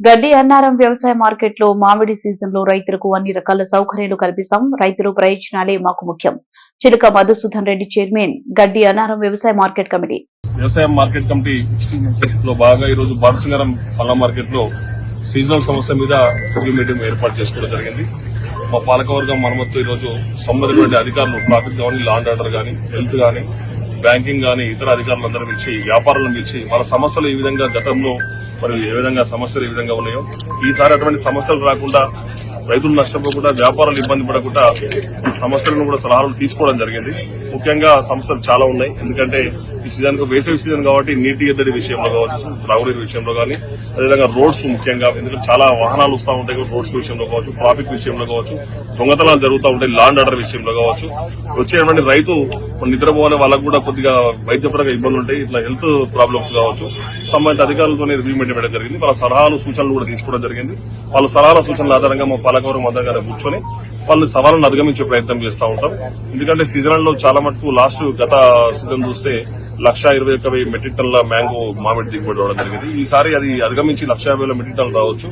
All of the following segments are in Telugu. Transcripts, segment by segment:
గడ్డి అన్నారం వ్యవసాయ మార్కెట్లో మామిడి సీజన్ లో రైతులకు అన్ని రకాల సౌకర్యాలు కల్పిస్తాం. రైతుల ప్రయోజనాలే మాకు ముఖ్యం. చిలుక మధుసూదన్ రెడ్డి చైర్మన్, గడ్డి అన్నారం వ్యవసాయ మార్కెట్ కమిటీ. వ్యవసాయ మార్కెట్ కమిటీ లో బాగా ఈ రోజు బారసింగారం పళ్ళ మార్కెట్ లో సీజనల్ సమస్య మీద రివ్యూ మీటింగ్ ఏర్పాటు చేసుకోవడం జరిగింది. మా పాలకవర్గం మనమతో ఈ రోజు సంబంధించిన అధికారులు, ట్రాఫిక్ కానీ, లా అండ్ ఆర్డర్ కానీ, హెల్త్ కానీ, బ్యాంకింగ్ కానీ, ఇతర అధికారులందరూ పిలిచి, వ్యాపారులను పిలిచి వాళ్ళ సమస్యలు ఈ విధంగా గతంలో మరియు ఏ విధంగా సమస్యలు ఏ విధంగా ఉన్నాయో, ఈసారి అటువంటి సమస్యలు రాకుండా, రైతులు నష్టపోకుండా, వ్యాపారాలు ఇబ్బంది పడకుండా ఈ సమస్యలను కూడా సలహాలు తీసుకోవడం జరిగింది. ముఖ్యంగా సమస్యలు చాలా ఉన్నాయి. ఎందుకంటే ఈ సీజన్ వేసవి సీజన్ కాబట్టి నీటి ఎద్దడి విషయంలో కావచ్చు, త్రాగునీరు విషయంలో కానీ, అదేవిధంగా రోడ్స్ ముఖ్యంగా, ఎందుకంటే చాలా వాహనాలు వస్తూ ఉంటాయి. రోడ్స్ విషయంలో కావచ్చు, ట్రాఫిక్ విషయంలో కావచ్చు, దొంగతనాలు జరుగుతూ ఉంటాయి, లా అండ్ ఆర్డర్ విషయంలో కావచ్చు. వచ్చేటువంటి రైతు నిద్రపోవాలి, వాళ్ళకు కూడా కొద్దిగా వైద్యపరంగా ఇబ్బందులు ఉంటాయి. ఇట్లా హెల్త్ ప్రాబ్లమ్స్ కావచ్చు, సంబంధిత అధికారులతో రివ్యూ మీటింగ్ పెట్టడం జరిగింది. వాళ్ళ సలహాలు సూచనలు కూడా తీసుకోవడం జరిగింది. వాళ్ళ సలహాల సూచనల ఆధారంగా మా పాలకవర్గం అందరిగానే కూర్చొని వాళ్ళని సవాళ్ళను అధిగమించే ప్రయత్నం చేస్తూ ఉంటాం. ఎందుకంటే సీజన్ లో చాలా మటుకు గత సీజన్ చూస్తే 1,21,000 మెట్రిక్ టన్నుల మ్యాంగో మామిడి దిగుబడి రావడం జరిగింది. ఈసారి అది అధిగమించి 1,50,000 మెట్రిక్ టన్నులు రావచ్చు.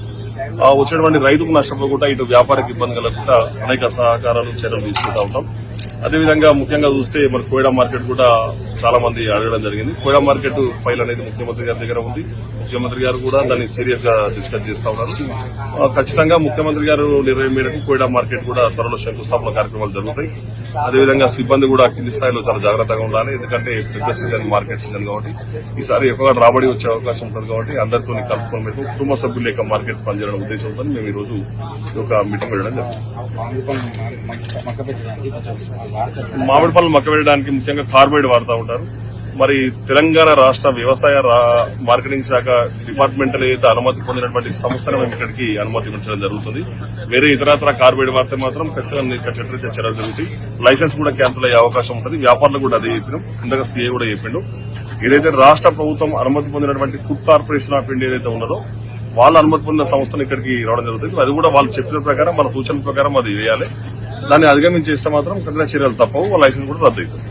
వచ్చేటువంటి రైతుకు నష్టపోకుండా, ఇటు వ్యాపారికి ఇబ్బంది కలగకుండా అనేక సహకారాలు, చర్యలు తీసుకుంటూ ఉంటాం. అదేవిధంగా ముఖ్యంగా చూస్తే మరి కోయడా మార్కెట్ కూడా చాలా మంది అడగడం జరిగింది. కోయడా మార్కెట్ ఫైల్ అనేది ముఖ్యమంత్రి గారి దగ్గర ఉంది. ముఖ్యమంత్రి గారు కూడా దాన్ని సీరియస్ గా డిస్కస్ చేస్తా ఉన్నారు. ఖచ్చితంగా ముఖ్యమంత్రి గారు నిర్ణయం మేరకు కోయడా మార్కెట్ కూడా త్వరలో శంకుస్థాపన కార్యక్రమాలు జరుగుతాయి. అదేవిధంగా సిబ్బంది కూడా కింది స్థాయిలో చాలా జాగ్రత్తగా ఉండాలి. ఎందుకంటే పెద్ద సీజన్, మార్కెట్ సీజన్ కాబట్టి ఈసారి ఎక్కువగా రాబడి వచ్చే అవకాశం ఉంటుంది. కాబట్టి అందరితో కలుపుకుని మీకు కుటుంబ సభ్యుల యొక్క మార్కెట్ పనిచేయడం ఉద్దేశంతో మేము ఈ రోజు ఒక మీటింగ్ పెట్టడం జరిగింది. మామిడి పళ్ళు మక్క వేయడానికి ముఖ్యంగా కార్బైడ్ వాడుతూ ఉంటారు. మరి తెలంగాణ రాష్ట్ర వ్యవసాయ మార్కెటింగ్ శాఖ డిపార్ట్మెంటల్ ఏదైతే అనుమతి పొందినటువంటి సంస్థను మేము ఇక్కడికి అనుమతించడం జరుగుతుంది. వేరే ఇతరత్ర కార్బైడ్ వాడితే మాత్రం ఖచ్చితంగా చట్టరీత్యా చర్యలు జరుగుతాయి. లైసెన్స్ కూడా క్యాన్సిల్ అయ్యే అవకాశం ఉంటుంది. వ్యాపారులకు కూడా అదే చెప్పినాం. ఇందాక సీఏ కూడా చెప్పిండు. ఏదైతే రాష్ట్ర ప్రభుత్వం అనుమతి పొందినటువంటి ఫుడ్ కార్పొరేషన్ ఆఫ్ ఇండియా ఏదైతే ఉన్నదో వాళ్ళ అనుమతి పొందిన సంస్థను ఇక్కడికి రావడం జరుగుతుంది. అది కూడా వాళ్ళు చెప్పిన ప్రకారం, మన సూచన ప్రకారం అది వేయాలి. దాన్ని అధిగమించేస్తే మాత్రం కఠిన చర్యలు తప్పవు. లైసెన్స్ కూడా రద్దు అవుతుంది.